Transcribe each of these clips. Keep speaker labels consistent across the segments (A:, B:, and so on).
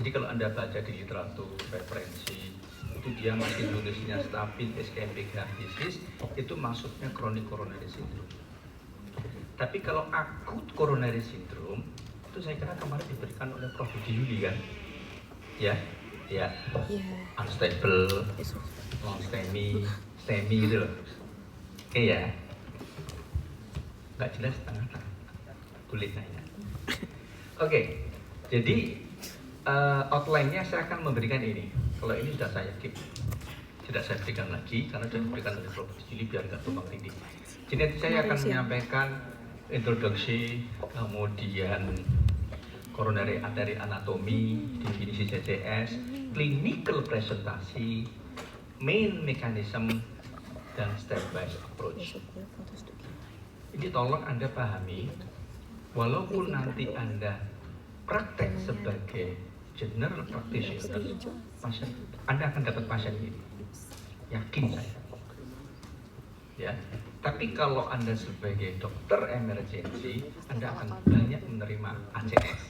A: Jadi kalau Anda baca di literatur, referensi, itu dia masih nulisnya stabil ischemic heart disease, itu maksudnya chronic coronary syndrome. Tapi kalau akut coronary syndrome, itu saya kira kemarin diberikan oleh Prof. Yuli kan? Ya, unstable, long STEMI gitu loh. Oke ya, nggak jelas tengah-tengah, boleh tanya. Oke, jadi outline-nya saya akan memberikan ini. Kalau ini sudah saya keep, tidak saya berikan lagi karena sudah diberikan oleh Prof. Yuli biar nggak tumpang tindih. Jadi saya akan menyampaikan introduksi, kemudian coronary artery anatomy, definisi CCS, clinical presentasi, main mechanism, dan step-by-step approach. Ini tolong Anda pahami, walaupun nanti Anda praktek sebagai general practitioner, Anda akan dapat pasien ini, yakin saya. Ya, tapi kalau Anda sebagai dokter emergency, Anda akan banyak menerima ACS.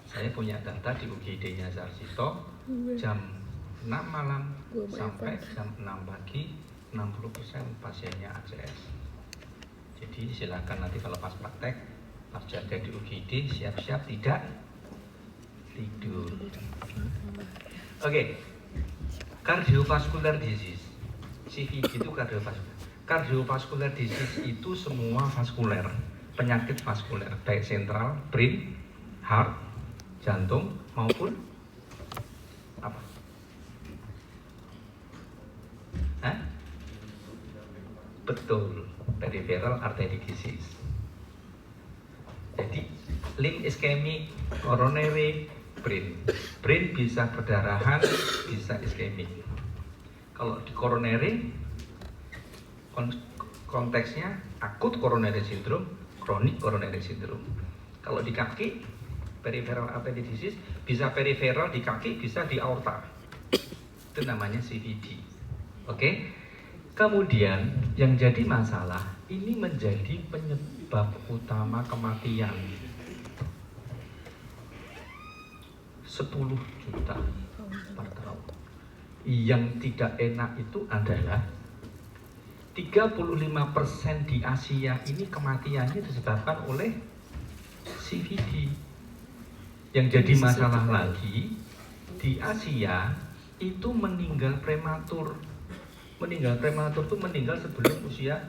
A: Saya punya data di UGD-nya Sarjito, jam 6 malam sampai jam 6 pagi, 60% pasiennya ACS. Jadi silakan nanti kalau pas praktek, pas jaga di UGD, siap-siap tidak tidur. Oke, cardiovascular disease. CVD itu kardiovaskuler. Kardiovaskular disease itu semua vaskuler, penyakit vaskuler, baik sentral, brain, heart, jantung maupun apa? Hah? Betul, peripheral artery disease. Jadi link ischemic, coronary, brain. Brain bisa perdarahan, bisa ischemic. Kalau di coronary konteksnya akut coronary syndrome, chronic coronary syndrome. Kalau di kaki peripheral artery disease bisa peripheral di kaki, bisa di aorta. Itu namanya CVD. Oke. Kemudian yang jadi masalah ini menjadi penyebab utama kematian 10 juta per tahun. Yang tidak enak itu adalah 35% di Asia ini kematiannya disebabkan oleh CVD. Yang jadi masalah lagi, di Asia itu meninggal prematur. Meninggal prematur itu meninggal sebelum usia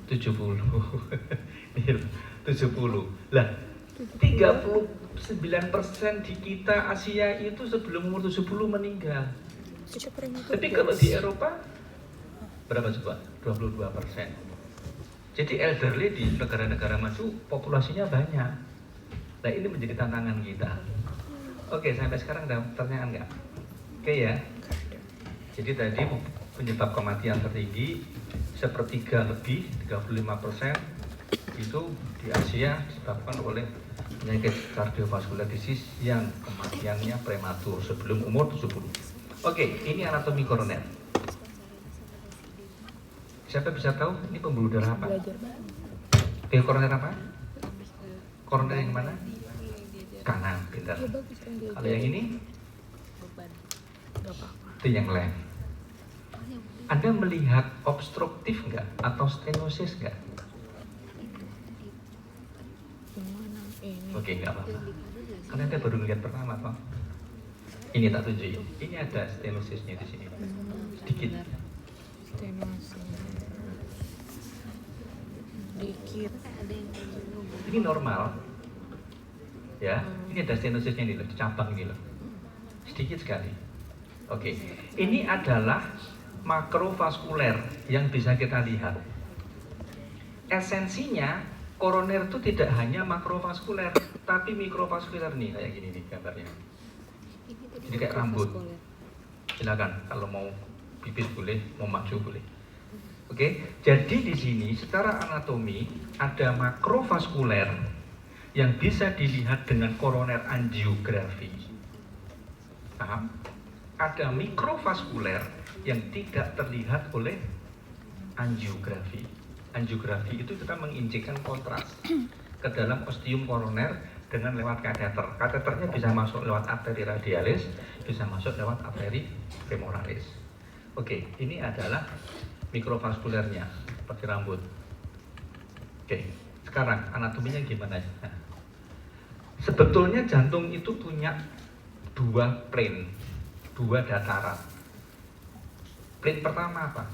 A: 70. 70. Lah, 39% di kita Asia itu sebelum umur 70 meninggal. Tapi kalau di Eropa berapa coba? 22%. Jadi elderly di negara-negara maju populasinya banyak. Nah, ini menjadi tantangan kita. Oke, sampai sekarang ada pertanyaan nggak? Oke ya. Jadi tadi penyebab kematian tertinggi sepertiga lebih, 35% itu di Asia disebabkan oleh penyakit kardiovaskular disease yang kematiannya prematur sebelum umur 70. Oke, ini anatomi koroner. Siapa bisa tahu ini pembuluh darah apa? Oke, koroner apa? Koroner yang mana? Kanan, pintar. Kalau yang ini? Itu yang left. Anda melihat obstruktif nggak atau stenosis nggak? Oke, nggak apa-apa. Karena Anda baru lihat pertama, Pak. Ini tak tunjukin. Ini ada stenosisnya di sini. Sedikit.
B: Dikit.
A: Ini normal. Ya, ini ada stenosisnya nih loh, di cabang ini loh. Sedikit sekali. Oke. Ini adalah makrovaskuler yang bisa kita lihat. Esensinya koroner itu tidak hanya makrovaskuler, tapi mikrovaskuler nih, kayak gini nih gambarnya. Jadi kayak rambut. Silakan kalau mau pipis boleh, mau maju boleh. Oke, jadi di sini secara anatomi ada makrovaskuler yang bisa dilihat dengan koroner angiografi. Paham? Ada mikrovaskuler yang tidak terlihat oleh angiografi. angiografi itu kita menginjekkan kontras ke dalam ostium koroner dengan lewat kateter. Kateternya bisa masuk lewat arteri radialis, bisa masuk lewat arteri femoralis. Oke, ini adalah mikrovaskulernya seperti rambut. Oke, sekarang anatominya gimana? Nah, sebetulnya jantung itu punya dua plane, dua dataran. Plane pertama apa?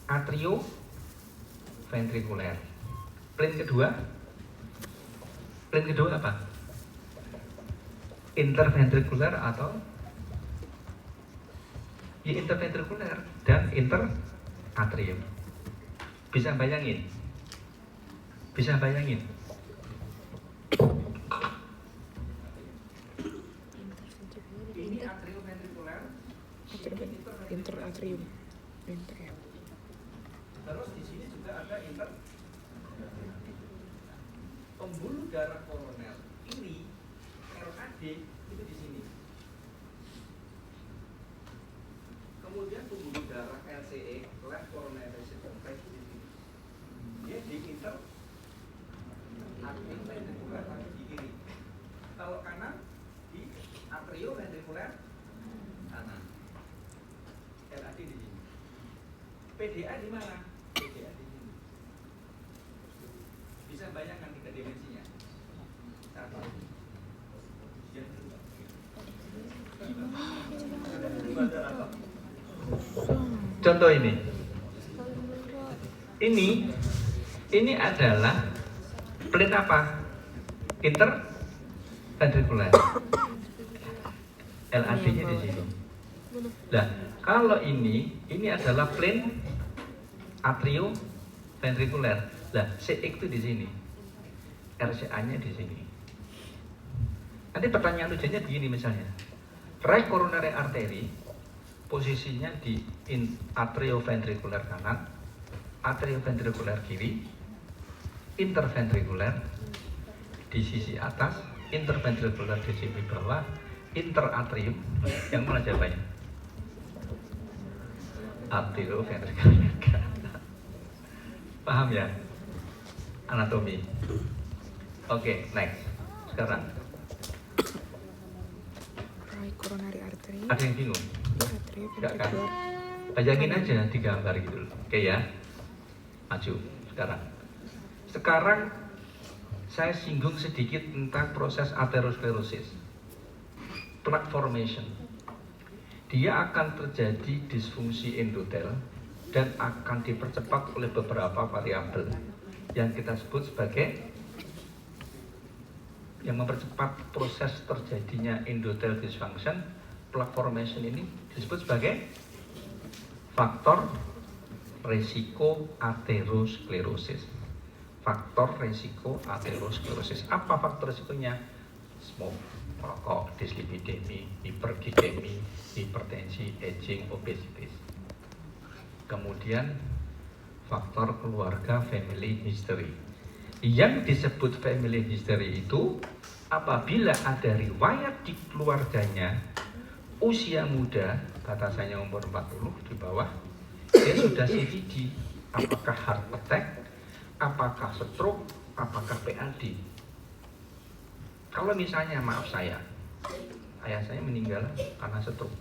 A: Atrioventrikuler. Plane kedua apa? Interventrikuler atau ya interventrikuler dan interatrium. Bisa bayangin? Ini atrioventrikuler,
B: interatrium.
A: Terus di sini juga ada pembuluh darah koroner kiri RAD itu di sini. Kemudian pembuluh darah LCE left coronary circumference di sini. Dia di interatrioventrikuler tapi di kiri. Kalau kanan di atrioventrikuler kanan. LAD di sini. PDA di mana? PDA di sini. Bisa bayangkan tiga dimensinya. Satu. Yang kedua. Contoh ini. Ini adalah plate apa? Interventrikuler. LAD-nya di sini. Nah, kalau ini adalah plane atrioventrikuler. Nah, CX itu di sini. RCA-nya di sini. Nanti pertanyaan ujiannya begini misalnya. Right coronary artery posisinya di atrioventrikuler kanan, atrioventrikuler kiri, interventrikuler di sisi atas, interventrikuler di sisi bawah, interatrium. Yang mana jawabannya? Atrioventrikuler kanan. Paham ya? Anatomi. Oke, next. Sekarang.
B: Right coronary artery.
A: Ada yang bingung? Enggak kan? Bayangin aja di gambar gitu loh. Oke ya. Maju sekarang. Sekarang saya singgung sedikit tentang proses aterosklerosis. Plaque formation. Dia akan terjadi disfungsi endotel dan akan dipercepat oleh beberapa variabel yang kita sebut sebagai yang mempercepat proses terjadinya endothel dysfunction. Plaque formation ini disebut sebagai faktor resiko aterosklerosis. Faktor resiko aterosklerosis. Apa faktor resikonya? Smoke, merokok, dislipidemi, hiperglikemi, hipertensi, aging, obesitas. Kemudian faktor keluarga, family history. Yang disebut family history itu apabila ada riwayat di keluarganya usia muda, batasannya umur 40 di bawah, dia sudah CVD, apakah heart attack, apakah stroke, apakah PAD. Kalau misalnya maaf ayah saya meninggal karena stroke,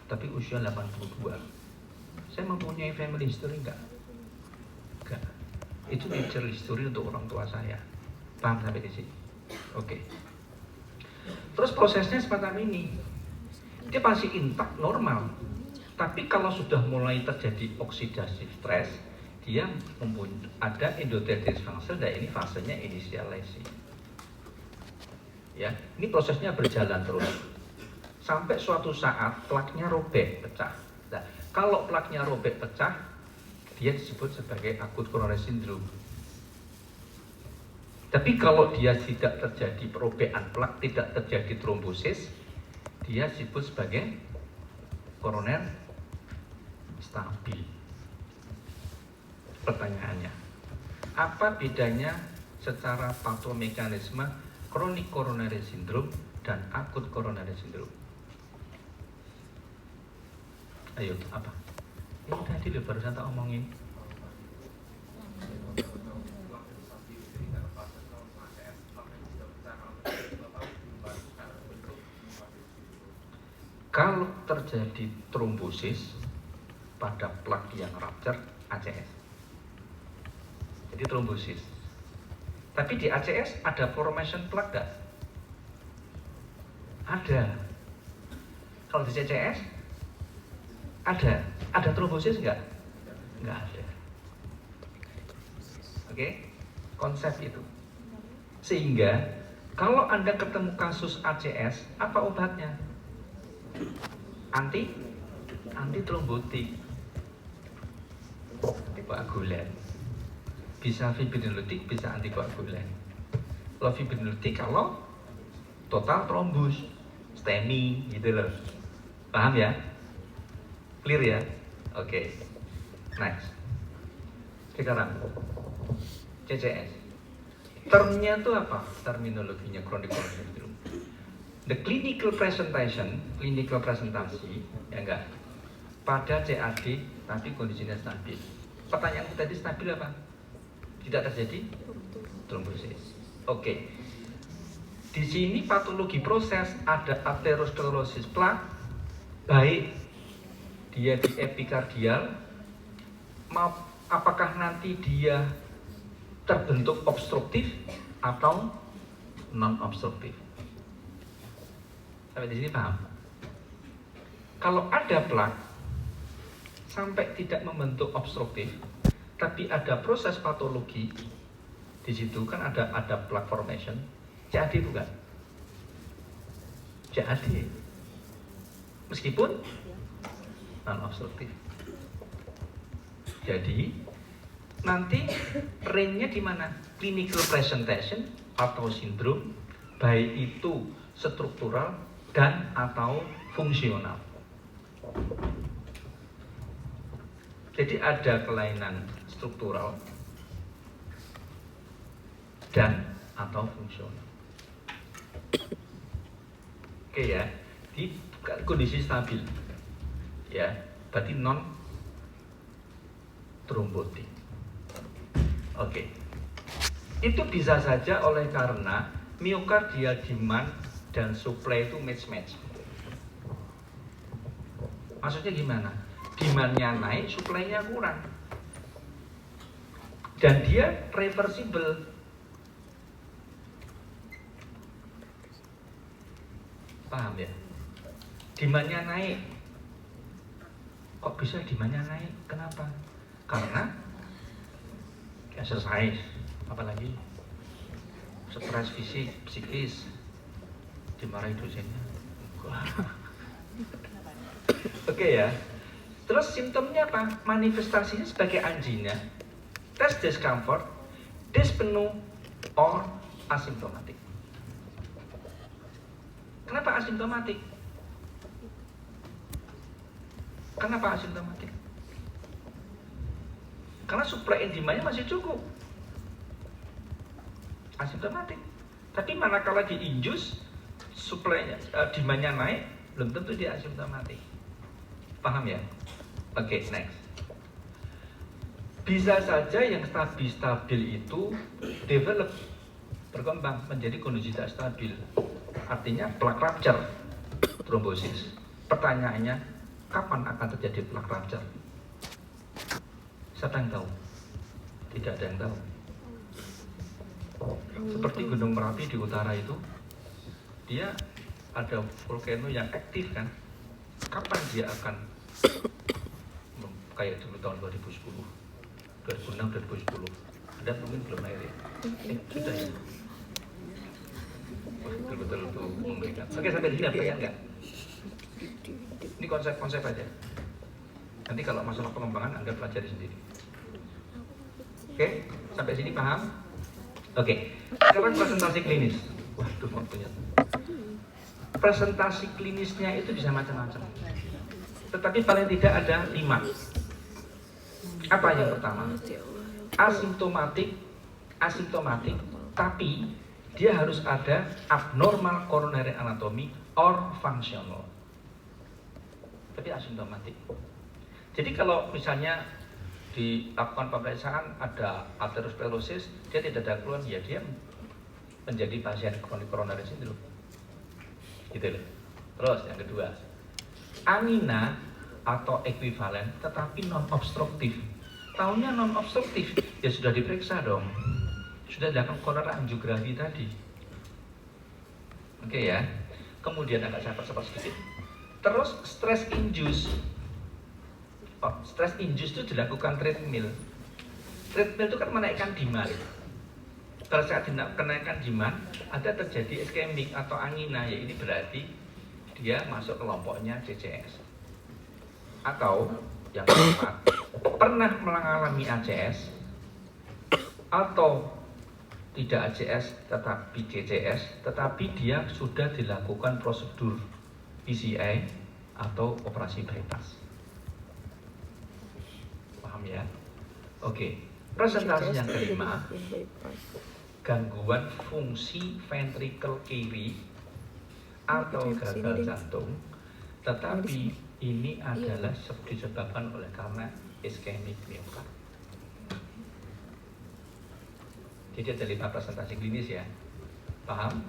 A: tapi usia 82, saya mempunyai family history enggak? Itu natural history untuk orang tua saya. Paham sampai di sini? Oke. Terus prosesnya semacam ini. Dia masih intak normal. Tapi kalau sudah mulai terjadi oksidasi stres, dia ada endothel dysfunction dan ini fasenya inisial lesi. Ya, ini prosesnya berjalan terus. Sampai suatu saat plaknya robek, pecah. Nah, kalau plaknya robek pecah, dia disebut sebagai acute coronary syndrome. Tapi kalau dia tidak terjadi perobekan plak, tidak terjadi trombosis, dia disebut sebagai koroner stabil. Pertanyaannya, apa bedanya secara patomekanisme chronic coronary syndrome dan acute coronary syndrome? Ayo, apa? Ini tadi loh barusan tak omongin. kalau terjadi trombosis pada plak yang rupture, ACS. Jadi trombosis. Tapi di ACS ada formation plak nggak? Ada. Kalau di CCS ada trombosis nggak? Nggak ada. Oke, konsep itu. Sehingga kalau Anda ketemu kasus ACS, apa obatnya? Antitrombotik, antikoagulan. Bisa fibrinolytik, bisa antikoagulan. Kalau fibrinolytik kalau total trombus, STEMI gitu loh. Paham ya? Clear ya? Oke. Next. Sekarang CCS. Termnya itu apa? Terminologinya chronic coronary syndrome. The clinical presentation, presentasi, ya enggak, pada CAD tapi kondisinya stabil. Pertanyaanku tadi stabil apa? Tidak terjadi trombosis. Oke. Di sini patologi proses ada aterosklerosis plak, baik dia di epikardial, apakah nanti dia terbentuk obstruktif atau non obstruktif. Sampai di sini paham? Kalau ada plak sampai tidak membentuk obstruktif, tapi ada proses patologi di situ kan ada plak formation, CAD bukan? CAD, meskipun non obstruktif. Jadi nanti range-nya di mana? Clinical presentation atau sindrom, baik itu struktural dan atau fungsional. Jadi ada kelainan struktural dan atau fungsional. Oke ya, di kondisi stabil, ya, berarti non trombotik. Oke, itu bisa saja oleh karena miokardial demand dan supply itu match. Maksudnya gimana? Demandnya naik, supply-nya kurang. Dan dia reversible. Paham ya? Demandnya naik. Kok bisa demandnya naik? Kenapa? Karena exercise, apalagi stres fisik, psikis, dimarahi dosennya. Oke ya. Terus simptomnya apa? Manifestasinya sebagai angina, chest discomfort, dyspnea, or asimptomatik. Kenapa asimptomatik? Kenapa asimptomatik? Karena supply and demand-nya masih cukup. Asimptomatik. Tapi manakala di-induce supply-nya, demand-nya naik, belum tentu dia asimptomatik. Paham ya? Oke, next. Bisa saja yang stabil itu develop, berkembang menjadi kondisi tidak stabil. Artinya plak rupture, trombosis. Pertanyaannya, kapan akan terjadi plak rupture? Siapa yang tahu? Tidak ada yang tahu. Seperti Gunung Merapi di utara itu, dia ada volcano yang aktif kan? Kapan dia akan kayak dulu tahun 2010, 2006, 2010? Ada mungkin belum air ya? Sudah ya? Wah, betul-betul itu mengerikan. Oke, sampai di sini apa ya enggak? Ini konsep-konsep aja. Nanti kalau masalah pengembangan Anda pelajari sendiri. Oke, sampai sini paham? Oke, sekarang presentasi klinis. Waduh, waktunya. Presentasi klinisnya itu bisa macam-macam. Tetapi paling tidak ada 5. Apa yang pertama? Asimptomatik, tapi dia harus ada abnormal coronary anatomy or functional. Tapi asimptomatik. Jadi kalau misalnya dilakukan pemeriksaan ada aterosklerosis, dia tidak ada keluhan, ya dia menjadi pasien chronic coronary syndrome. Gitu loh. Terus yang kedua, angina atau ekuivalen tetapi non obstruktif. Tahunya non obstruktif, ya sudah diperiksa dong. Sudah dilakukan coroner angiografi tadi. Oke ya. Kemudian agak cepat sedikit. Terus stress induce. Stress induce itu dilakukan treadmill. Treadmill itu kan menaikkan demand. Pada saat kenaikan demand, ada terjadi iskemik atau angina, ya ini berarti dia masuk kelompoknya CCS. Atau yang keempat, pernah mengalami ACS atau tidak ACS tetapi CCS, tetapi dia sudah dilakukan prosedur PCI atau operasi bypass. Paham ya? Oke. Presentasi yang kelima, gangguan fungsi ventrikel kiri atau gagal jantung, tetapi ini adalah disebabkan oleh karena iskemik miokard. Jadi ada 5 presentasi klinis ya, paham?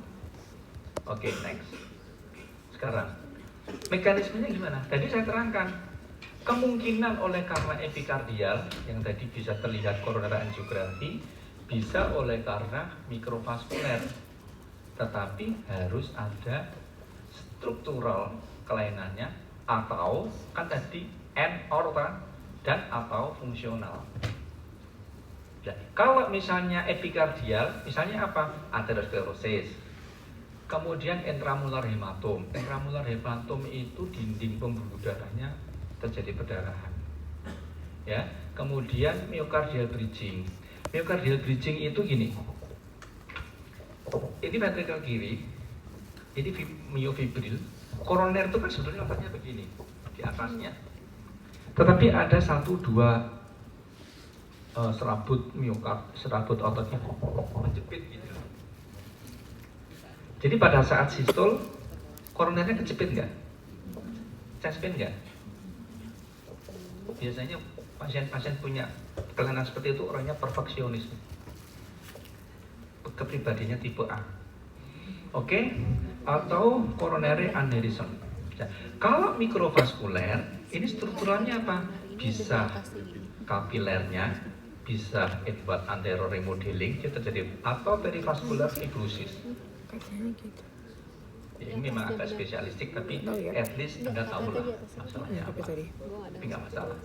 A: Oke, next. Sekarang mekanismenya gimana? Tadi saya terangkan kemungkinan oleh karena epikardial yang tadi bisa terlihat koroner angiografi, bisa oleh karena mikrovaskuler, tetapi harus ada struktural kelainannya atau kan tadi end aorta dan atau fungsional. Ya, kalau misalnya epikardial, misalnya apa? Aterosklerosis. Kemudian intramular hematom. Intramular hematom itu dinding pembuluh darahnya terjadi perdarahan. Ya, kemudian myocardial bridging. Myocardial bridging itu gini. Ini ventrikel kiri, ini myofibril. Koroner itu kan sebetulnya otaknya begini di atasnya. Tetapi ada 1-2 serabut miokard, serabut ototnya menjepit gitu. Jadi pada saat sistol, koronernya kejepit nggak? Chest pain nggak? Biasanya pasien-pasien punya kelainan seperti itu orangnya perfeksionis, kepribadiannya tipe A. Oke? Atau coronary aneurysm. Kalau mikrovaskuler, ini strukturalnya apa? Bisa kapilernya, bisa buat anterior remodeling, dia terjadi atau perivaskular fibrosis. Ya, ini memang agak spesialistik, tapi at least Anda tahu lah masalahnya apa. Tapi nggak masalah.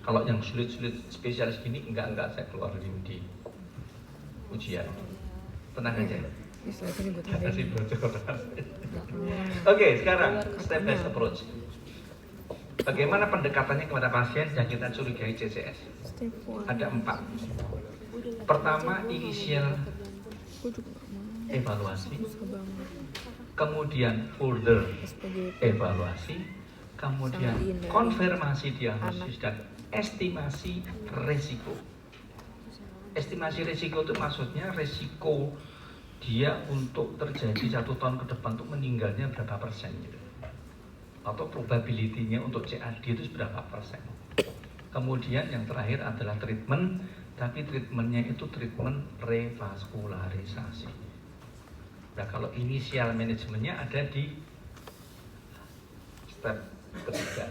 A: Kalau yang sulit-sulit spesialis gini, enggak saya keluar di ujian. Tenang aja. Oke, sekarang step based approach. Bagaimana pendekatannya kepada pasien yang kita curigai CCS? Ada 4. Pertama, inisial evaluasi, kemudian further evaluasi, kemudian konfirmasi diagnosis dan estimasi resiko. Estimasi resiko itu maksudnya resiko dia untuk terjadi 1 tahun ke depan untuk meninggalnya berapa persen gitu. Atau probability-nya untuk CAD itu berapa persen. Kemudian yang terakhir adalah treatment, tapi treatmentnya itu treatment revaskularisasi. Nah, kalau inisial manajemennya ada di step ketiga.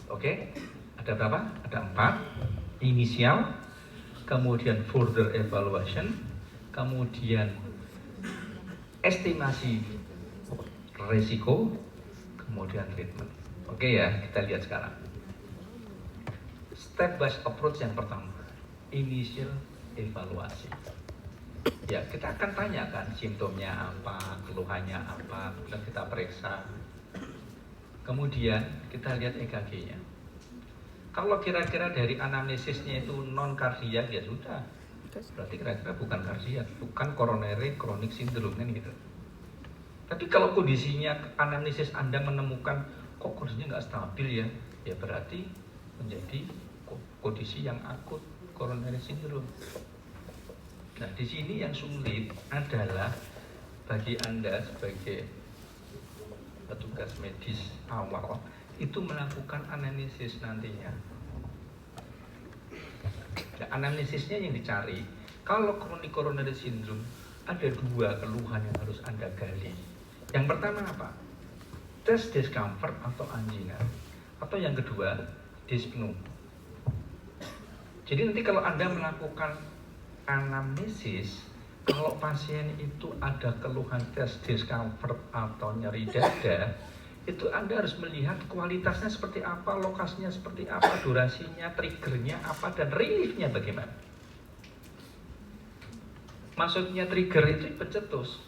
A: Oke, ada berapa? Ada 4. Inisial, kemudian further evaluation, kemudian estimasi resiko, kemudian treatment. Oke ya, kita lihat sekarang. Step based approach yang pertama, initial evaluasi. Ya, kita akan tanyakan simptomnya apa, keluhannya apa, kemudian kita periksa. Kemudian kita lihat EKG-nya. Kalau kira-kira dari anamnesisnya itu non kardiak, ya sudah. Berarti kira-kira bukan kardiak, bukan coronary chronic syndrome kan gitu. Tapi kalau kondisinya anamnesis Anda menemukan kok kondisinya nggak stabil ya, ya berarti menjadi kondisi yang akut coronary syndrome. Nah, di sini yang sulit adalah bagi Anda sebagai petugas medis awal itu melakukan anamnesis nantinya. Nah, anamnesisnya yang dicari. Kalau chronic coronary syndrome ada 2 keluhan yang harus Anda gali. Yang pertama apa? tes discomfort atau angina. Atau yang kedua, dyspnea. Jadi nanti kalau Anda melakukan anamnesis, kalau pasien itu ada keluhan tes discomfort atau nyeri dada, itu Anda harus melihat kualitasnya seperti apa, lokasinya seperti apa, durasinya, triggernya apa, dan reliefnya bagaimana. Maksudnya trigger itu pencetus,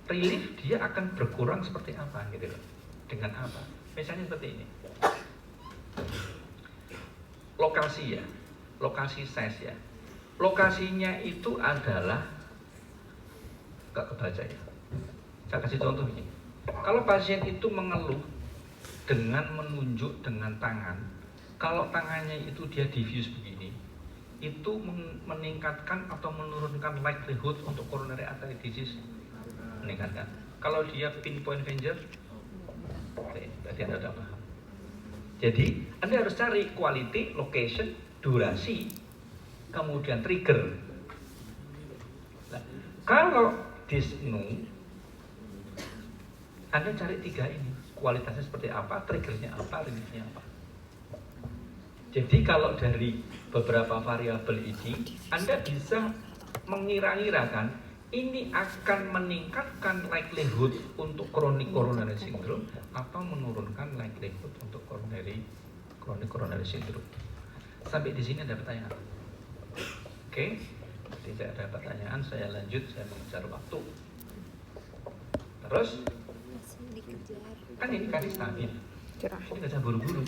A: relief dia akan berkurang seperti apa gitu loh. Dengan apa? Misalnya seperti ini. Lokasi ya, lokasi size ya. Lokasinya itu adalah, gak kebaca ya. Saya kasih contoh ini. Kalau pasien itu mengeluh dengan menunjuk dengan tangan, kalau tangannya itu dia diffuse begini, itu meningkatkan atau menurunkan likelihood untuk coronary artery disease, meningkatkan. Kalau dia pinpoint finger, oke, berarti Anda sudah paham. Jadi Anda harus cari quality, location, durasi, kemudian trigger. Nah, kalau dyspnea, Anda cari tiga ini, kualitasnya seperti apa, triggernya apa, reliefnya apa. Jadi kalau dari beberapa variabel ini, Anda bisa mengira-irakan ini akan meningkatkan likelihood untuk chronic coronary syndrome atau menurunkan likelihood untuk chronic coronary syndrome. Sampai di sini ada pertanyaan? Oke, tidak ada pertanyaan, saya lanjut, saya mengejar waktu. Terus, kan ini kan stabil, ini kerja buru-buru.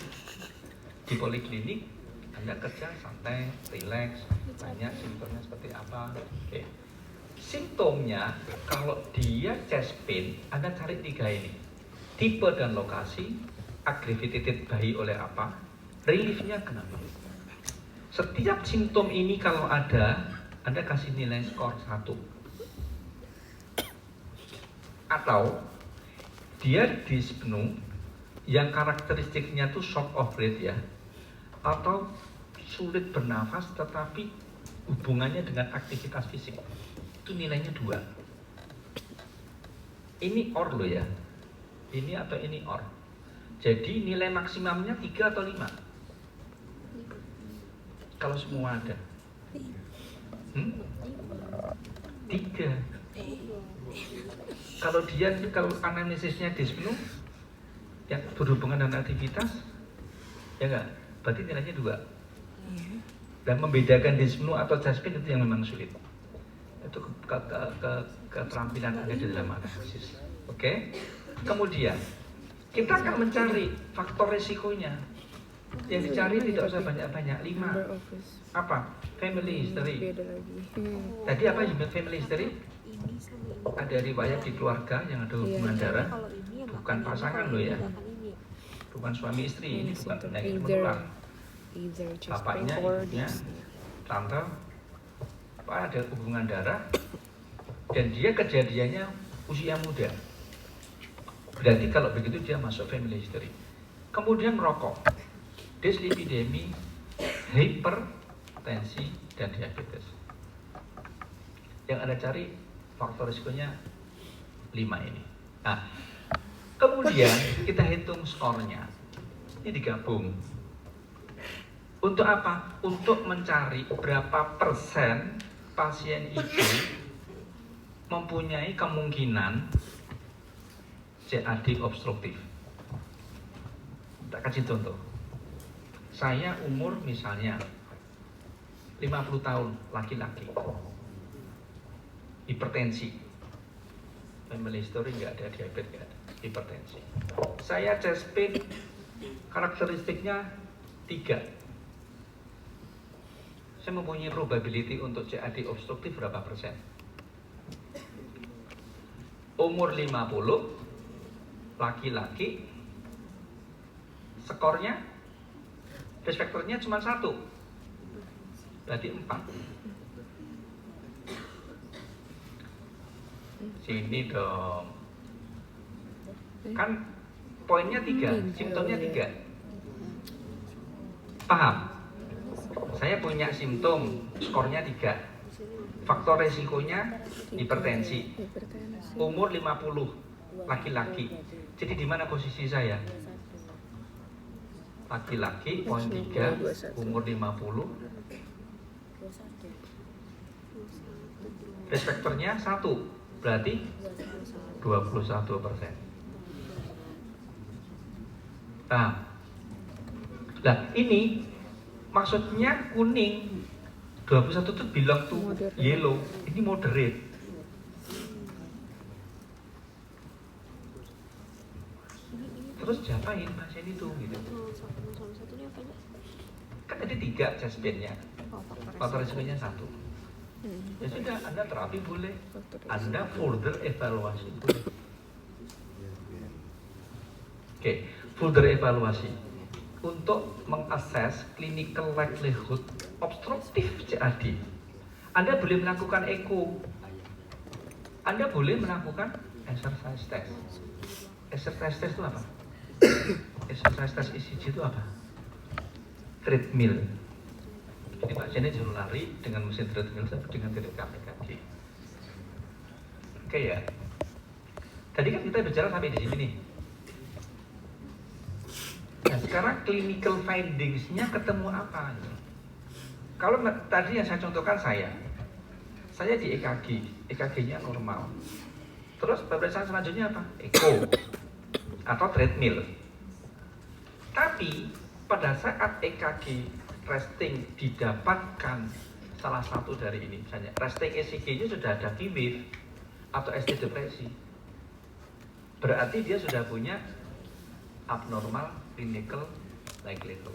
A: Di poliklinik, Anda kerja santai, relax, tanya simptomnya seperti apa. Oke. Simptomnya, kalau dia chest pain, Anda cari tiga ini. Tipe dan lokasi, aggravated bayi oleh apa, reliefnya kenapa. Setiap simptom ini kalau ada, Anda kasih nilai skor 1. Atau, dia dyspnea, yang karakteristiknya tuh short of breath ya, atau sulit bernafas tetapi hubungannya dengan aktivitas fisik, itu nilainya 2. Ini OR loh ya, ini atau ini OR. Jadi nilai maksimumnya 3 atau 5 kalau semua ada. 3. Kalau dia, kalau anamnesisnya dyspnea yang berhubungan dengan aktivitas, ya enggak, berarti nilainya 2. Dan membedakan dyspnea atau chest pain itu yang memang sulit. Itu keterampilan Anda di dalam analisis. Oke? Kemudian kita akan mencari faktor resikonya. Yang dicari tidak usah banyak-banyak, 5. Apa? Family history. Tadi apa family history? Ada riwayat di keluarga yang ada hubungan darah, bukan pasangan loh ya, bukan suami istri, ini bukan penyakit menular. Bapaknya, ibunya, tante, ada hubungan darah, dan dia kejadiannya usia muda. Berarti kalau begitu dia masuk family history. Kemudian merokok, dyslipidemi, hipertensi, dan diabetes. Yang Anda cari faktor risikonya 5 ini. Nah, kemudian kita hitung skornya. Ini digabung. Untuk apa? Untuk mencari berapa persen pasien itu mempunyai kemungkinan CAD obstruktif. Tak kasih contoh. Saya umur misalnya 50 tahun, laki-laki, hipertensi, family history nggak ada, diabetes nggak ada, hipertensi. Saya chest pain, karakteristiknya 3. Saya mempunyai probability untuk CAD obstruktif berapa persen? Umur 50, laki-laki, skornya, risk factornya cuma 1, berarti 4. Sini dong. Kan poinnya 3, simptomnya 3. Paham? Saya punya simptom, skornya 3. Faktor resikonya hipertensi. Umur 50, laki-laki. Jadi di mana posisi saya? Laki-laki, poin 3, umur 50. Risk factor-nya 1, berarti 21%. Nah, ini maksudnya kuning. 21 itu belong to yellow. Ini moderate. Terus diapain pasien itu gitu? Kan ada 3 chest pain-nya. Faktor resikonya 1. Ya sudah, Anda terapi boleh, Anda further evaluasi boleh. Oke, further evaluasi untuk mengakses clinical likelihood obstruktif CAD. Anda boleh melakukan echo, Anda boleh melakukan exercise test. Exercise test itu apa? Exercise test ECG itu apa? Treadmill. Jadi pasiennya disuruh lari dengan mesin treadmill sampai dengan titik EKG. Oke ya. Tadi kan kita bicara sampai di sini nih. Nah sekarang clinical findings-nya ketemu apa? Kalau tadi yang saya contohkan saya di EKG, EKG-nya normal. Terus pemeriksaan selanjutnya apa? Echo atau treadmill. Tapi pada saat EKG resting didapatkan salah satu dari ini, misalnya resting ECG-nya sudah ada V-wave atau ST depresi, berarti dia sudah punya abnormal clinical likelihood.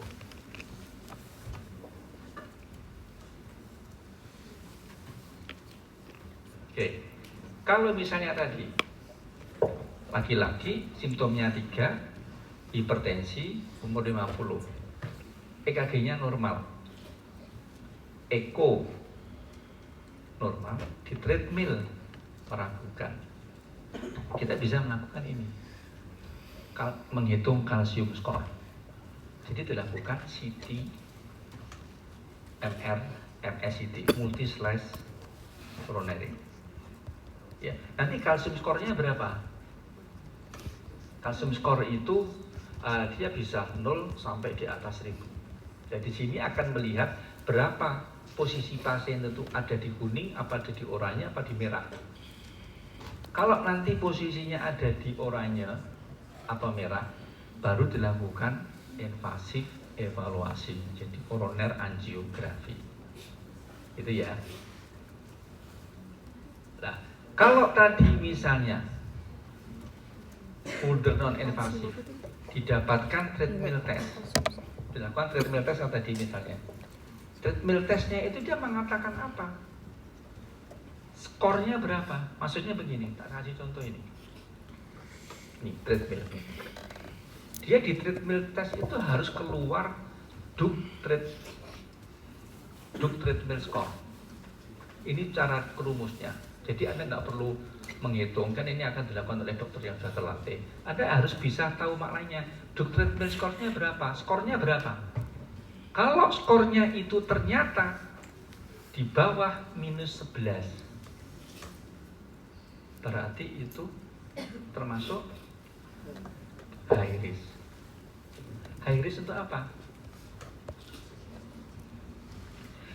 A: Oke, kalau misalnya tadi laki-laki simptomnya 3, hipertensi, umur 50, EKG-nya normal, echo normal, di treadmill meragukan, kita bisa melakukan ini, menghitung kalsium skor. Jadi dilakukan CT, MR, MSCT, multi slice coronary. Ya, nanti kalsium skornya berapa? Kalsium skor itu dia bisa 0 sampai di atas 1000. Jadi sini akan melihat berapa posisi pasien itu ada di kuning, apa ada di oranye, apa di merah. Kalau nanti posisinya ada di oranye atau merah, baru dilakukan invasif evaluasi, jadi koroner angiografi. Itu ya. Nah, kalau tadi misalnya further non invasif didapatkan treadmill test, dilakukan treadmill test yang tadi misalnya, treadmill testnya itu dia mengatakan apa? Skornya berapa? Maksudnya begini, tak kasih contoh ini. Nih treadmill. Dia di treadmill test itu harus keluar duk treadmill score. Ini cara rumusnya. Jadi Anda nggak perlu menghitung, kan ini akan dilakukan oleh dokter yang sudah terlatih. Anda harus bisa tahu maknanya. Duk treadmill skornya berapa? Skornya berapa? Kalau skornya itu ternyata di bawah -11, berarti itu termasuk high risk. High risk untuk apa?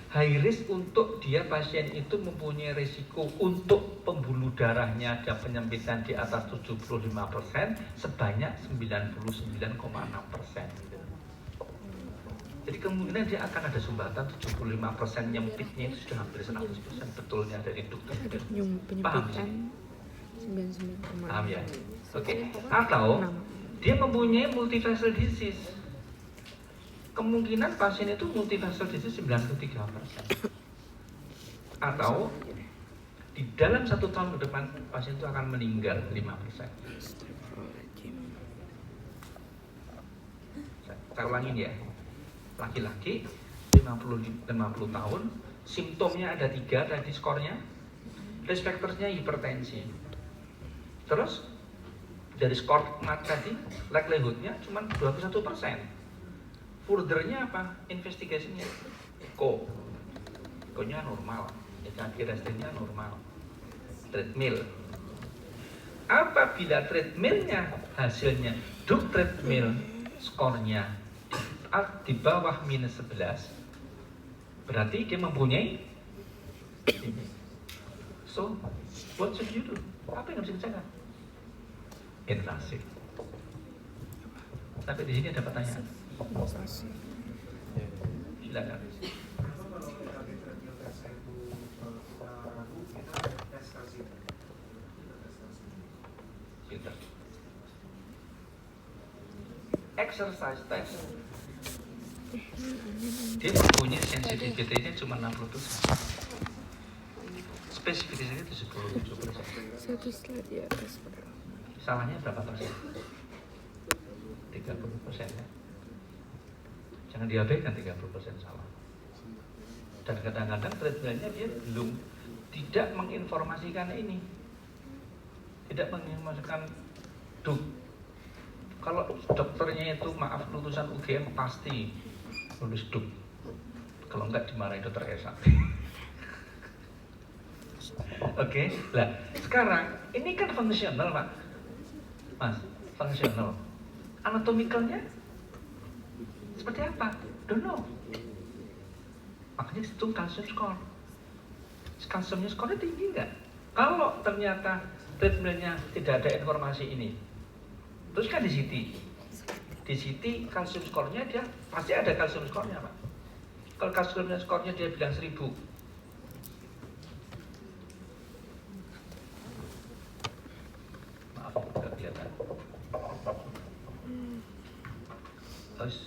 A: High risk untuk dia pasien itu mempunyai risiko untuk pembuluh darahnya dan penyempitan di atas 75% sebanyak 99,6%. Jadi kemungkinan dia akan ada sumbatan 75% nyempitnya itu sudah hampir 100% betulnya dari dokter. Paham sih?
B: 99,6.
A: Paham ya? Oke. Atau dia mempunyai multivessel disease. Kemungkinan pasien itu multivessel disease 93%. Atau di dalam 1 tahun ke depan pasien itu akan meninggal 5%. Saya ulangin ya. Laki-laki 50 tahun, simptomnya ada 3 tadi skornya. Risk factors-nya hipertensi. Terus dari skor tadi likelihood-nya cuma 21%. Further-nya apa? Investigation-nya echo. Echo-nya normal, EKG resting-nya normal. Treadmill. apabila treadmillnya hasilnya duk treadmill skornya di bawah minus 11, berarti dia mempunyai ini. So, what should you do? Apa yang harus dikerjakan? Invasif. Sampai di sini ada pertanyaan.
B: Investasi.
A: Silakan. Silakan. Exercise test. Dia mempunyai sensitivity-nya cuma 60%. Spesifikasinya 77%.
B: Satu slide di atas berapa?
A: Salahnya berapa persen? 30% ya. Jangan diabaikan 30% salah. Dan kadang-kadang treatmentnya dia belum tidak menginformasikan ini. Tidak menginformasikan kalau dokternya itu maaf lulusan UGM pasti lulus duk. Kalau enggak dimarahin dokter Esa. Oke, lah sekarang ini kan fungsional Pak, Mas, fungsional. Anatomikalnya seperti apa? Don't know. Makanya itu kalsium skor. Kalsiumnya skornya tinggi nggak? Kalau ternyata treatmentnya tidak ada informasi ini, terus kan di CT kalsium skornya dia pasti ada kalsium skornya Pak. Kalau kalsium skornya dia bilang 1000, maaf nggak kelihatan. Terus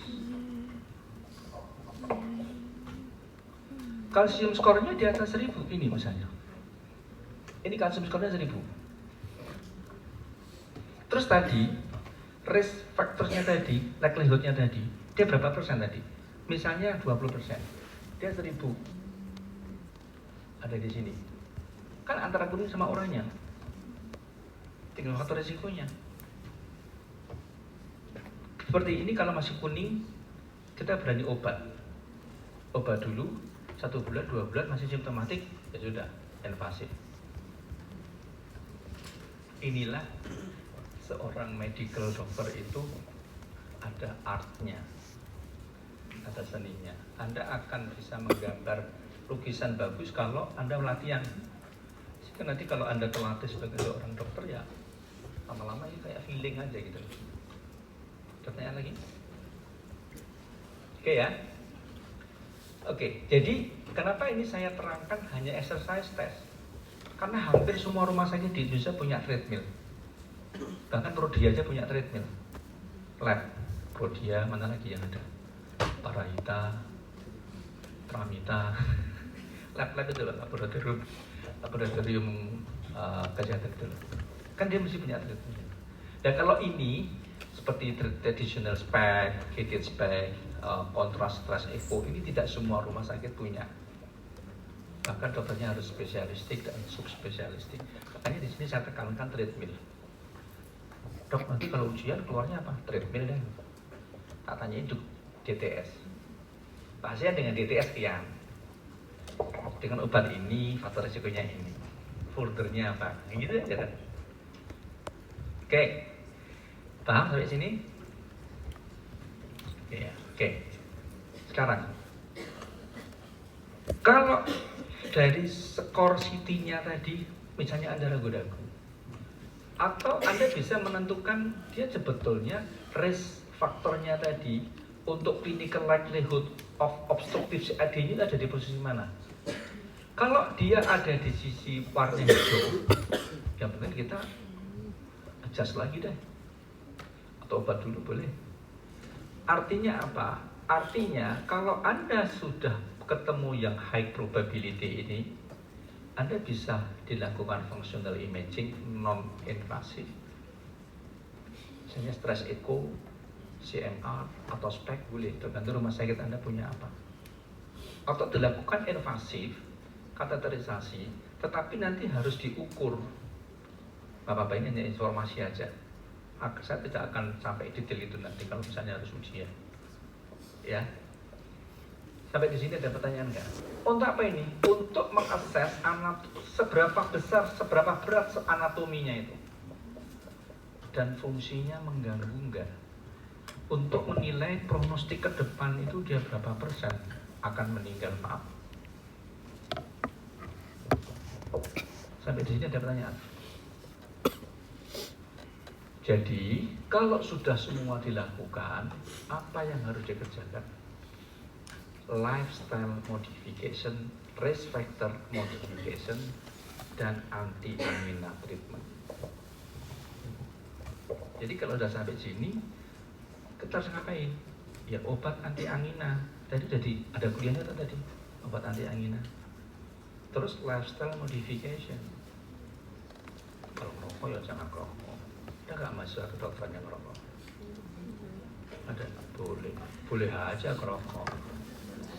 A: kalsium skornya di atas 1000 ini misalnya. Ini kalsium skornya 1000. Terus tadi risk faktornya tadi, likelihoodnya tadi, dia berapa persen tadi? Misalnya 20%, dia 1000. Ada di sini. Kan antara kuning sama oranye. Tinggal faktor risikonya. Seperti ini kalau masih kuning, kita berani obat. Obat dulu, 1 bulan, 2 bulan masih simptomatik, ya sudah, invasif. Inilah seorang medical doctor itu ada artnya, ada seninya. Anda akan bisa menggambar lukisan bagus kalau Anda latihan. Sehingga nanti kalau Anda terlatih sebagai seorang dokter ya lama-lama ya kayak feeling aja gitu. Pertanyaan lagi? Oke ya. Oke, jadi kenapa ini saya terangkan hanya exercise test? Karena hampir semua rumah sakit di Indonesia punya treadmill. Bahkan Prodia aja punya treadmill. Lab, Prodia, mana lagi yang ada? Parahita, Pramita. Lab-lab itu loh, laboratorium kesehatan itu loh. Kan dia mesti punya treadmill. Dan kalau ini seperti traditional spec, gated spec, contrast stress echo, ini tidak semua rumah sakit punya. Bahkan dokternya harus spesialistik dan subspesialistik. Makanya di sini saya tekankan treadmill. Dok, nanti kalau ujian keluarnya apa? Treadmill deh. Tak tanyain DTS. Pasien dengan DTS sekian. Dengan obat ini, faktor risikonya ini. Furthernya apa? Gitu aja kan. Oke. Paham sampai sini? Oke. Sekarang kalau dari skor CT-nya tadi, misalnya Anda ragu-ragu, atau Anda bisa menentukan dia sebetulnya risk faktornya tadi untuk clinical likelihood of obstructive CAD-nya ada di posisi mana. Kalau dia ada di sisi warna hijau, yang penting kita adjust lagi deh, atau obat dulu boleh. Artinya apa? Artinya kalau Anda sudah ketemu yang high probability ini, Anda bisa dilakukan functional imaging non-invasif, misalnya stress echo, CMR atau SPECT boleh, tergantung rumah sakit Anda punya apa. Atau dilakukan invasif, kateterisasi, tetapi nanti harus diukur. Bapak-bapak ini hanya informasi aja. Saya tidak akan sampai detail itu nanti kalau misalnya harus ujian. Ya. Sampai di sini ada pertanyaan nggak? Untuk apa ini? Untuk mengakses seberapa besar, seberapa berat anatominya itu. dan fungsinya mengganggu enggak? Untuk menilai prognostik ke depan itu dia berapa persen akan meninggal, maaf. Sampai di sini ada pertanyaan. Jadi, kalau sudah semua dilakukan, apa yang harus dikerjakan? Lifestyle modification, risk factor modification, dan anti-angina treatment. Jadi kalau udah sampai sini, kita harus ngapain? Ya obat anti-angina. Jadi ada kuliahnya tadi, obat anti-angina. Terus lifestyle modification. Kalau merokok ya jangan merokok. Ada nggak masalah kedokteran yang merokok? Ada, boleh aja merokok.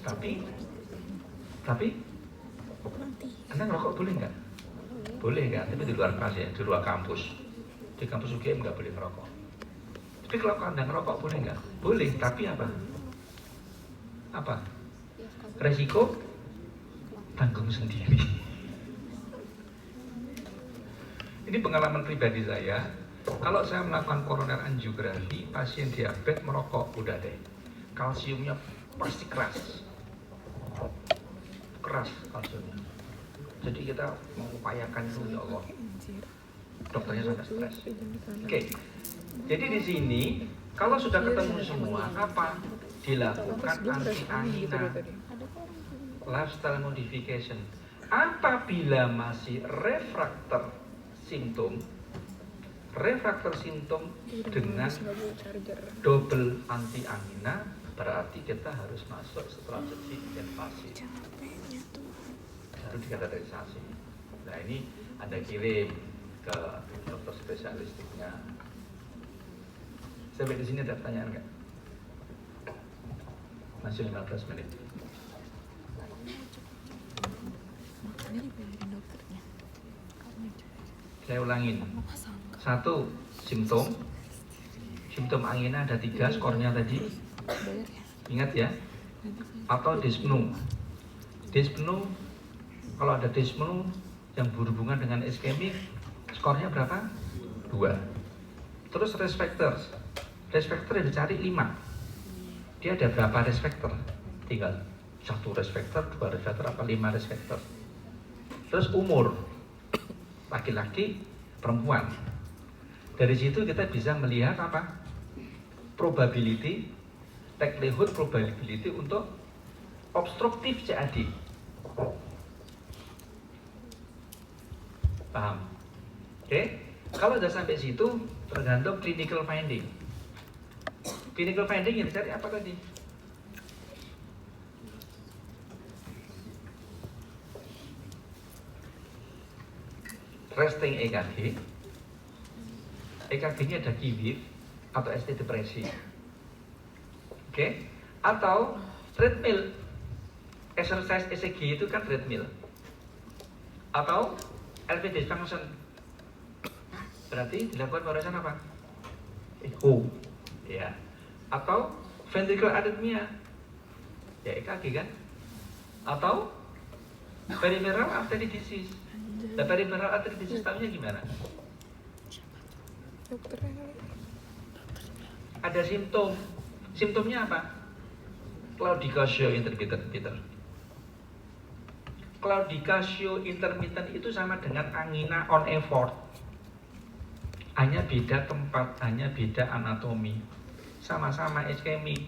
A: Tapi Anda ngerokok boleh nggak? Boleh kan? Tapi di luar kelas ya, di luar kampus. Di kampus UGM nggak boleh ngerokok. Tapi kalau Anda ngerokok boleh nggak? Boleh, tapi apa? Apa? Resiko tanggung sendiri. Ini pengalaman pribadi saya. Kalau saya melakukan koroner angiografi, pasien diabetes merokok, udah deh. Kalsiumnya pasti keras kalsiumnya. Jadi kita mengupayakan itu, ya Allah. Dokternya sampai stres. Oke. Jadi di sini kalau sudah ketemu semua, apa? Dilakukan anti-angina, lifestyle modification. Apabila masih refraktor simptom dengan double anti-angina, berarti kita harus masuk strategi invasi, baru dikateterisasi. Nah ini Anda kirim ke dokter spesialistiknya. Sampai di sini ada pertanyaan nggak? Masih 15 menit. Saya ulangin. 1, simptom angina ada 3, skornya tadi. Ingat ya. Atau dyspnea. Kalau ada dyspnea yang berhubungan dengan iskemik, skornya berapa? 2. Terus risk factor yang dicari 5. Dia ada berapa risk factor? Tinggal 1 risk factor, 2 risk factor, apa 5 risk factor. Terus umur, laki-laki, perempuan. Dari situ kita bisa melihat apa? Likelihood probability untuk obstruktif CAD. Paham? Oke? Kalau sudah sampai situ, tergantung clinical finding. Clinical finding yang dicari apa tadi? Resting EKG. EKG-nya ada kiwir atau ST depresi. Oke? Atau treadmill. Exercise ECG itu kan treadmill. Atau LV dysfunction. Berarti dilakukan pemeriksaan apa? Echo. Ya. Atau ventricular arrhythmia. Ya EKG kan? Atau peripheral artery disease. Nah, peripheral artery disease tahunya gimana? Ada simptom. Simptomnya apa? Claudication intermittent. Claudication intermittent itu sama dengan angina on effort. Hanya beda tempat, hanya beda anatomi. Sama-sama iskemik.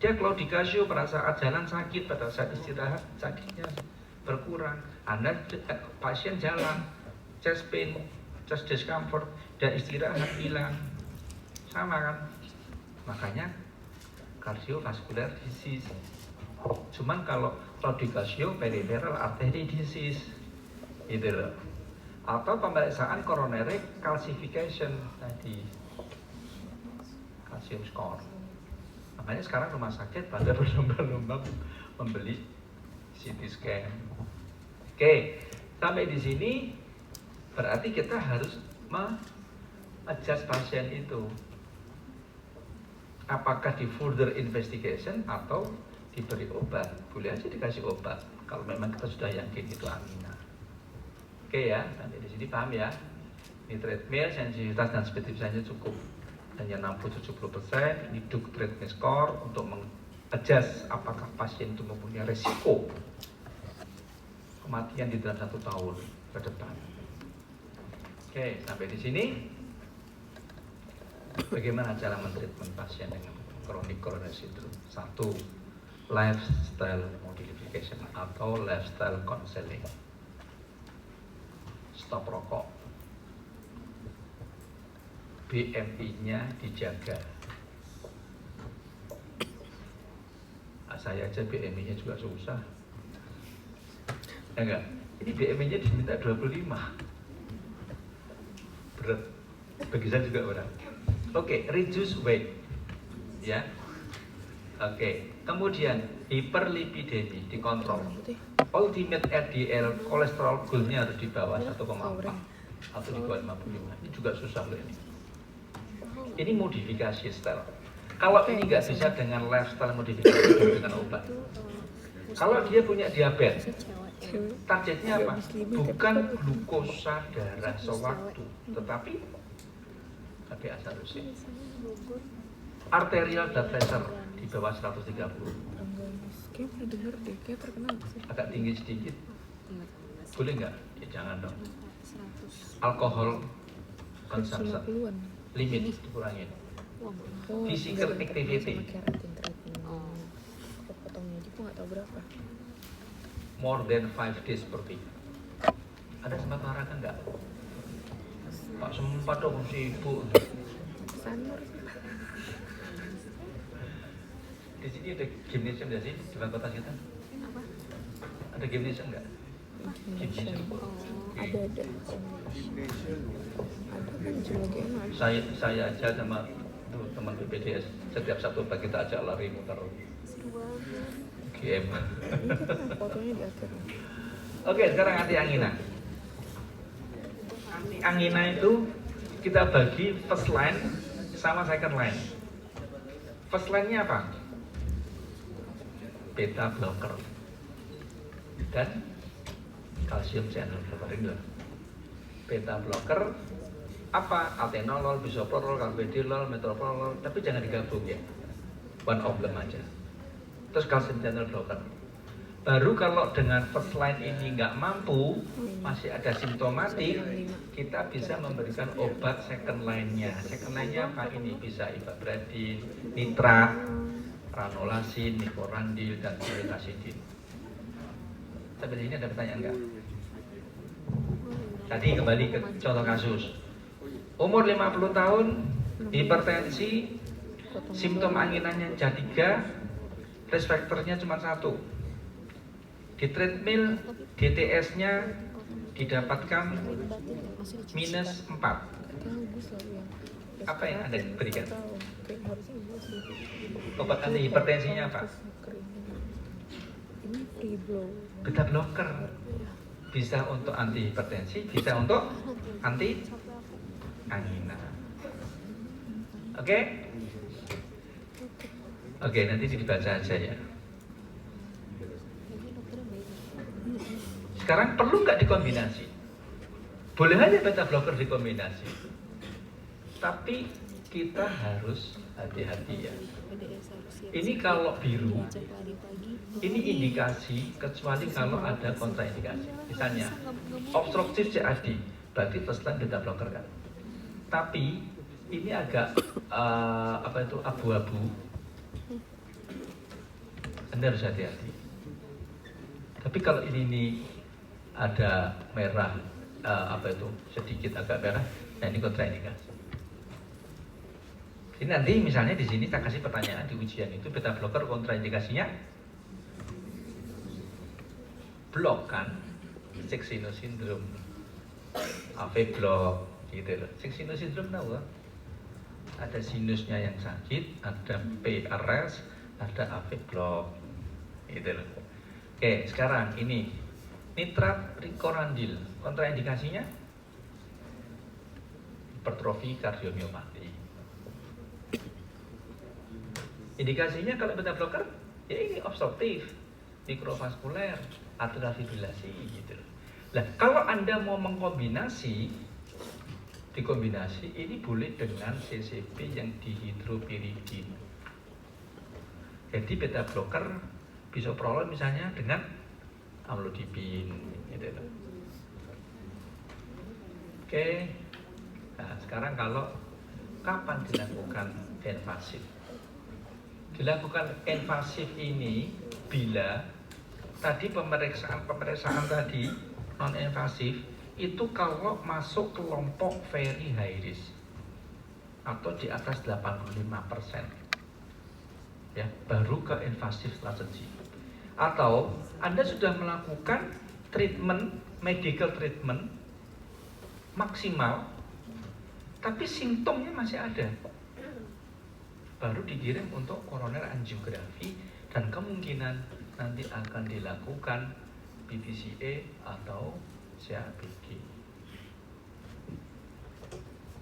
A: Dia claudication pada saat jalan sakit, pada saat istirahat sakitnya berkurang. Anda pasien jalan, chest pain, chest discomfort, dan istirahat hilang. Sama kan? Makanya cardiovascular disease. Cuman kalau claudication peripheral artery disease, gitu loh. Atau pemeriksaan coronary calcification tadi, calcium score. Makanya sekarang rumah sakit pada berlomba-lomba membeli CT scan. Oke, sampai di sini berarti kita harus adjust pasien itu. Apakah di further investigation atau diberi obat? Boleh aja dikasih obat kalau memang kita sudah yakin itu angina. Oke ya, sampai di sini paham ya? Ini treadmill, sensitivitas dan spesifisasinya cukup hanya 60-70%. Ini Duke treadmill score untuk mengadjust apakah pasien itu mempunyai resiko kematian di dalam 1 tahun ke depan. Oke, sampai di sini. Bagaimana cara mentreatment pasien dengan chronic coronary syndrome? 1. Lifestyle modification atau lifestyle counseling. Stop rokok. BMI-nya dijaga. Saya aja BMI-nya juga susah. Ya enggak? Ini BMI-nya diminta 25. Berat. Bagi saya juga berat. Oke, reduce weight. Ya. Oke, kemudian hiperlipidemi dikontrol. Ultimate LDL kolesterol goalnya harus di bawah 1,4 atau di bawah 55. Ini juga susah loh ini. Ini modifikasi style. Kalau ini nggak bisa dengan lifestyle modifikasi dengan obat. Kalau dia punya diabetes, targetnya apa? Bukan glukosa darah sewaktu, tetapi HbA1c. Arterial blood pressure di bawah 130.
B: Kayak pernah denger deh, kayak terkenal sih.
A: Agak tinggi sedikit. Boleh nggak? Ya jangan dong. Alkohol consumption
B: 150-an.
A: limit dikurangin.
B: Oh,
A: Physical
B: enggak,
A: activity.
B: sama keratin treatment. Aku potongnya aja, aku nggak tahu berapa.
A: More than 5 days per week. Ada sempat olahraga nggak? Pak sempat dong, sibuk.
B: Sanur.
A: Di sini ada gymnasium nggak sih di fakultas kita?
C: Apa?
A: Ada gymnasium nggak?
B: Gymnasium. Ada. Ada kan cuma game ada.
A: Saya aja sama tuh, teman BPDS setiap Sabtu pagi kita ajak lari muter GM.
B: Fotonya di akhir.
A: Oke, sekarang anti angina. Anti angina itu kita bagi first line sama second line. First line-nya apa? Beta blocker dan kalsium channel blocker. Beta blocker apa? Atenolol, bisoprolol, carvedilol, metoprolol, tapi jangan digabung ya. One of them aja. Terus calcium channel blocker. Baru kalau dengan first line ini nggak mampu, masih ada simptomatik, kita bisa memberikan obat second line-nya. Second line-nya apa ini? Bisa ibabradin, nitrat, ranolasin, nikorandil, dan uricasidin. Sampai sini ada pertanyaan nggak? Tadi kembali ke contoh kasus. Umur 50 tahun, hipertensi, simptom anginannya J3, risk factor-nya cuma 1. Di treadmill, DTS-nya didapatkan minus 4. Apa yang Anda berikan? Obat anti hipertensinya apa?
B: Ini free blow.
A: Beta blocker. Bisa untuk anti hipertensi, bisa untuk anti angina. Oke? Oke, nanti dibaca aja ya. Sekarang perlu nggak dikombinasi? Boleh aja beta blocker dikombinasi. Tapi kita harus hati-hati ya. Ini kalau biru, ini indikasi kecuali kalau ada kontraindikasi. Misalnya, obstruktif CAD, berarti first line beta blocker kan. Tapi ini agak abu-abu. Anda harus hati-hati. Tapi kalau ini ada merah, sedikit agak merah, nah ini kontraindikasi. Jadi nanti misalnya di sini saya kasih pertanyaan di ujian itu beta blocker kontraindikasinya blok kan, Sixino syndrome, AV block, gitu loh. Sixino syndrome tahu kan? Ada sinusnya yang sakit, ada PRS, ada AV block, gitu loh. Oke, sekarang ini nitrat ricorandil, kontraindikasinya hipertrofi kardiomiopati. Indikasinya kalau beta blocker, ya ini obstruktif, mikrovaskuler, atrial fibrilasi gitu. Nah, kalau Anda mau mengkombinasi, dikombinasi ini boleh dengan CCB yang dihidropiridin. Jadi beta blocker bisoprolol misalnya dengan amlodipin gitu loh. Oke. Nah, sekarang kalau kapan dilakukan invasif? Dilakukan invasif ini bila tadi pemeriksaan tadi non invasif itu kalau masuk kelompok very high risk atau di atas 85%, ya baru ke invasive strategy. Atau Anda sudah melakukan treatment, medical treatment maksimal, tapi simptomnya masih ada, baru dikirim untuk koroner angiografi dan kemungkinan nanti akan dilakukan BPCA atau CABG.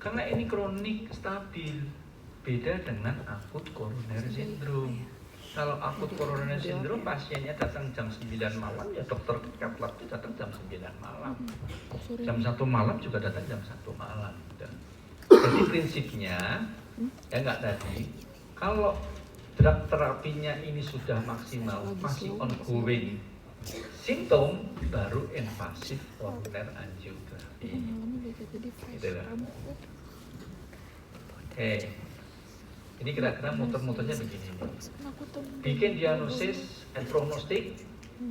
A: Karena ini kronik stabil, beda dengan akut koroner sindrom. Kalau akut koroner sindrom pasiennya datang jam 9 malam, ya dokter cath lab itu datang jam 9 malam. Jam 1 malam juga datang jam 1 malam. Jadi prinsipnya, ya enggak tadi, kalau drug terapinya ini sudah maksimal, masih ongoing, simptom baru invasif koroner angiografi. Gitu lah. Oke, ini kira-kira muter-muternya begini nih. Bikin diagnosis and prognostic,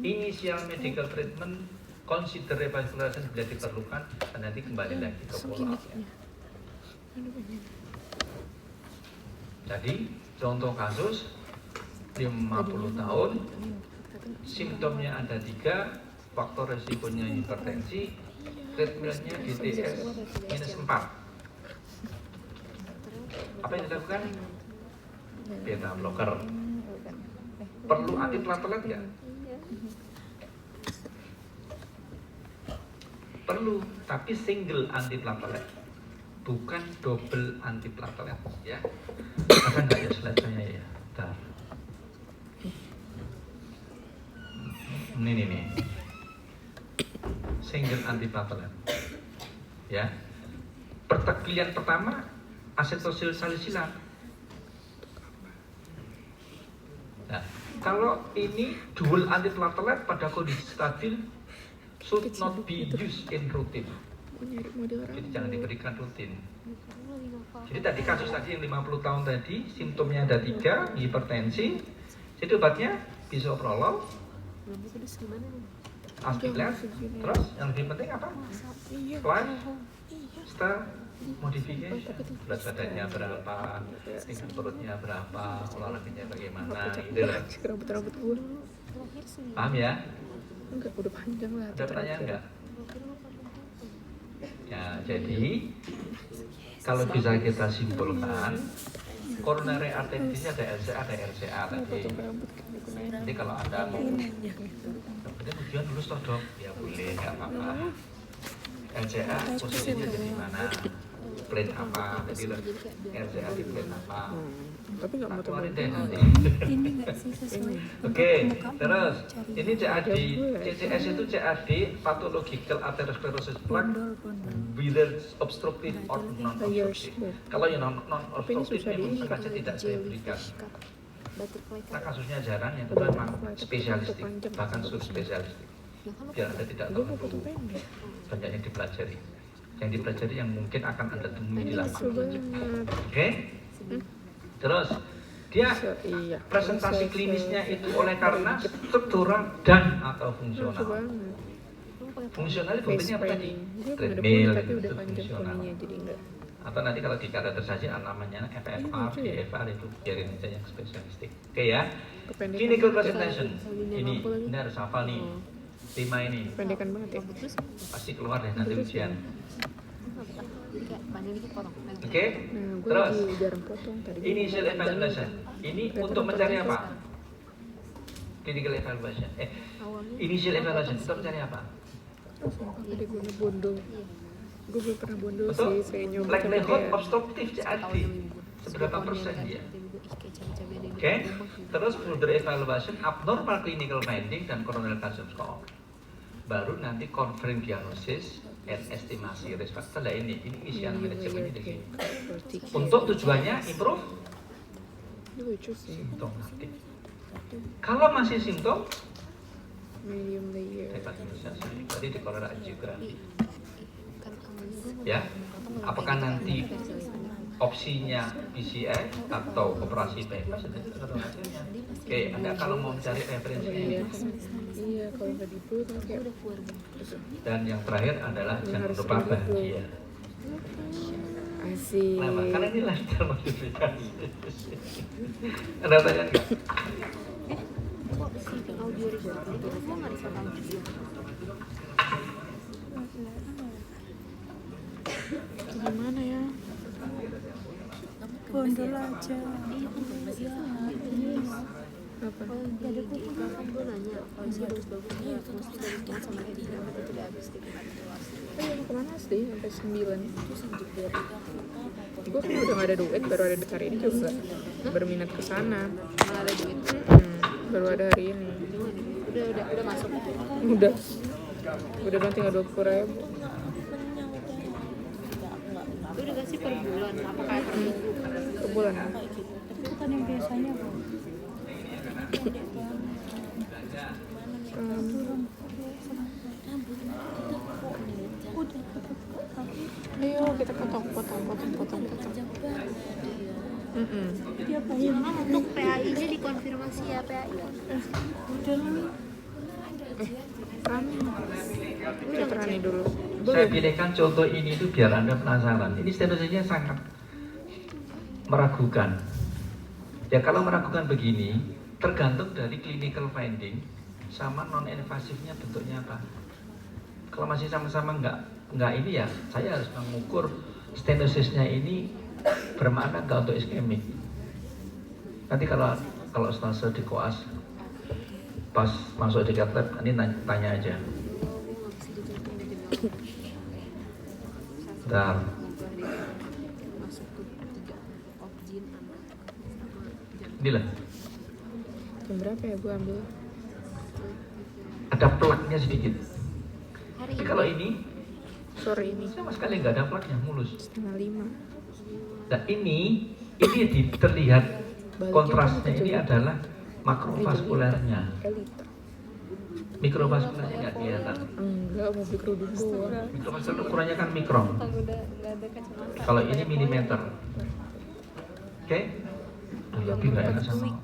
A: initial medical treatment, consider evaluation bila diperlukan, dan nanti kembali lagi ke follow-up-nya. Jadi contoh kasus 50 tahun, simptomnya ada 3, faktor resikonya hipertensi, treatmentnya DTS minus 4. Apa yang dilakukan? Beta blocker. Perlu antiplatelet nggak? Perlu, tapi single antiplatelet, bukan double antiplatelet, ya. Ada nggak ya slide saya ya? Bentar. Ini nih. Single antiplatelet. Ya. Pilihan pertama asetosil salisilat. Nah, kalau ini dual antiplatelet pada kondisi stabil should not be used in routine. Jadi jangan diberikan rutin. Jadi tadi kasus tadi yang 50 tahun tadi, simptomnya ada 3, hipertensi. Jadi obatnya bisoprolol, aspiklat, terus yang lebih penting apa? Lifestyle modification, berat badannya berapa, tinggi perutnya berapa, olahraganya bagaimana, gitu lah.
B: Rambut gue.
A: Paham ya?
B: Enggak, udah panjang lah.
A: Ada pertanyaan enggak? Ya, jadi kalau bisa kita simpulkan, coronary artery disease ada LCA, ada RCA tadi. Jadi kalau Anda mau, kemudian ujian lulus toh dok, ya boleh, nggak apa-apa. LCA posisinya di mana? Plane apa? Jadi RCA di plane apa?
B: Tapi nggak mau
A: keluarin
B: teman.
A: deh nanti.
C: Ini nggak sih sesuai.
A: Oke, terus ini CAD, CCS itu CAD pathological atherosclerosis plaque, whether obstructive or non-obstructive. Kalau yang non-obstructive memang sengaja tidak saya berikan. Nah kasusnya jarang, yang kedua memang spesialistik, bahkan subspesialistik. Biar Anda tidak terlalu banyak yang dipelajari. Yang dipelajari yang mungkin akan Anda temui di lapangan. Oke? Terus dia presentasi klinisnya itu oleh karena struktural dan atau fungsional. Fungsional buktinya apa tadi? Treadmill itu fungsional. Atau nanti kalau di karakterisasi namanya FFR, DFR itu biarin aja yang spesialistik. Oke ya. Clinical presentation. Ini harus hafal nih. 5 ini.
B: Pendekan banget ya.
A: Pasti keluar deh nanti ujian. Oke,
B: Nah, gue
A: terus
B: lagi jarang potong tadi.
A: initial evaluation. Ini untuk mencari apa? Clinical evaluation. Initial evaluation untuk mencari apa?
B: Tadi gue bondo. Gue belum pernah bondo
A: Betul.
B: sih, saya nyoba.
A: Likelihood obstructive CAD. Seberapa persen dia? Oke, terus further evaluation, abnormal clinical finding dan coronary calcium score. baru nanti confirm diagnosis and estimasi risk factor. Lah ini isian manajemen di sini. Untuk tujuannya improve
B: Lucu sih.
A: simptomatik. Kalau masih simptom,
B: Medium layer.
A: hepatitisasi, berarti dikoreksi juga.
B: Kan aman.
A: Ya, apakah nanti opsinya PCI atau operasi bypass? Oke, Anda kalau mau mencari referensinya
B: Iya,
A: ini.
B: iya kalau nggak di perut kan kayak
A: Dan yang terakhir adalah jangan
B: harus
A: lupa
B: di perut.
A: bahagia.
B: asik.
A: Kenapa? Karena ini lifestyle modifikasi. Anda tanya nggak?
B: Kok si audio recording itu kok nggak bisa audio? Gimana ya?
C: Gondol aja.
B: Apa?
D: Jadi di iklan kan gue nanya kalau sih bagus-bagus ya mesti bagusnya sama dia tapi tidak habis di
B: Yang kemana sih sampai 9?
D: terus untuk dia
B: Gue kan udah gak ada duit, baru ada hari ini juga berminat ke sana.
D: malah ada duit
B: Baru ada hari ini.
D: udah masuk
B: Udah dong tinggal 20.000.
D: lu udah kasih per bulan apa kayak per minggu
B: Per bulan.
C: Tapi bukan yang biasanya kok.
B: Ayo kita potong.
C: Dia bayar.
D: memang untuk PAI-nya dikonfirmasi ya PAI
C: Udah lah.
B: Rani. Cek Rani dulu.
A: Saya pilihkan contoh ini itu biar Anda penasaran. Ini statusnya sangat meragukan. Ya kalau meragukan begini, tergantung dari clinical finding sama non invasifnya bentuknya apa. Kalau masih sama-sama nggak ini ya, saya harus mengukur stenosisnya ini bermakna nggak untuk iskemik. Nanti kalau stase di koas pas masuk di cath lab, ini tanya aja. Bentar.
D: masuk ke 3 opjin anak sama
A: Inilah,
B: Jam berapa ya gue ambil?
A: ada plaknya sedikit.
D: hari
A: Tapi
D: ini
A: kalau ini
B: Sore ini
A: sama sekali nggak ada plaknya, mulus.
B: 4:30.
A: Nah ini terlihat kontrasnya ini adalah makrovaskulernya,
B: Elita.
A: mikrovaskulernya nggak kelihatan.
B: Enggak, mau beli kerudung doang.
A: Mikrovaskuler ukurannya kan mikron.
D: udah nggak ada kacamata
A: Kalau ini milimeter. Oke? Lebih nggak enak sama.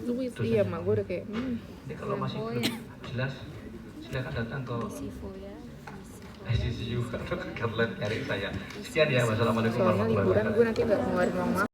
B: Duit, iya mak gue udah kayak
A: Ini kalau masih belum jelas, silakan datang ke
D: Sivo ya
A: ICU atau ke Garland nyari saya. Sekian ya, wassalamualaikum
B: soalnya
A: warahmatullahi
B: liburan
A: wabarakatuh.
B: gue nanti nggak ngeluarin uang